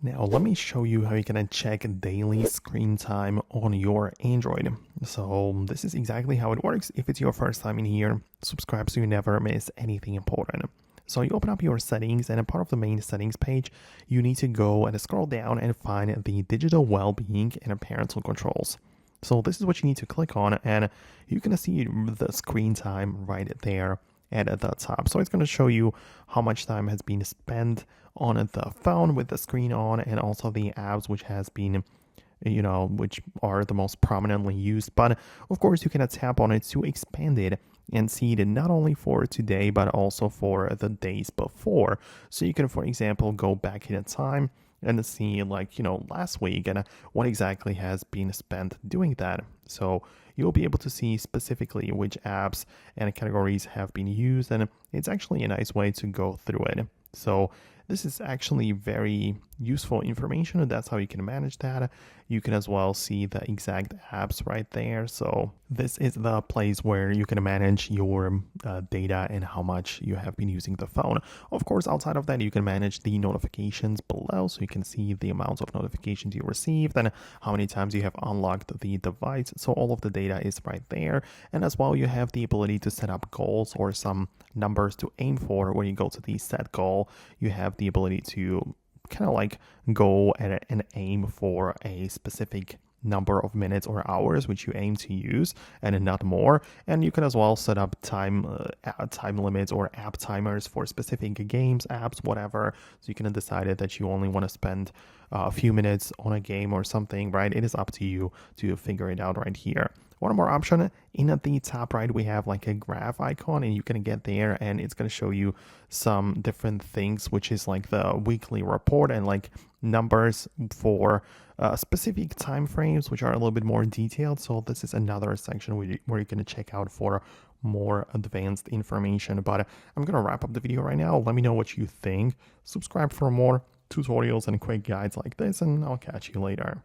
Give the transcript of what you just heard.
Now, let me show you how you can check daily screen time on your Android. So this is exactly how it works. If it's your first time in here, subscribe so you never miss anything important. So you open up your settings, and a part of the main settings page, you need to go and scroll down and find the digital well-being and parental controls. So this is what you need to click on, and you're going to see the screen time right there at the top. So it's going to show you how much time has been spent on the phone with the screen on, and also the apps which has been, which are the most prominently used. But of course, you can tap on it to expand it and see it not only for today, but also for the days before. So you can, for example, go back in time and see last week and what exactly has been spent doing that. So you'll be able to see specifically which apps and categories have been used, and it's actually a nice way to go through it. So this is actually very useful information, and that's how you can manage that. You can as well see the exact apps right there. So this is the place where you can manage your data and how much you have been using the phone. Of course, outside of that, you can manage the notifications below, so you can see the amounts of notifications you received and how many times you have unlocked the device. So all of the data is right there. And as well, you have the ability to set up goals or some numbers to aim for. When you go to the set goal, you have the ability to kind of go and aim for a specific number of minutes or hours which you aim to use, and not more. And you can as well set up time limits or app timers for specific games, apps, whatever. So you can decide that you only want to spend a few minutes on a game or something, right? It is up to you to figure it out right here. One more option, in at the top right, we have like a graph icon, and you can get there and it's going to show you some different things, which is like the weekly report and like numbers for specific time frames, which are a little bit more detailed. So this is another section where you're going to check out for more advanced information. But I'm going to wrap up the video right now. Let me know what you think. Subscribe for more tutorials and quick guides like this, and I'll catch you later.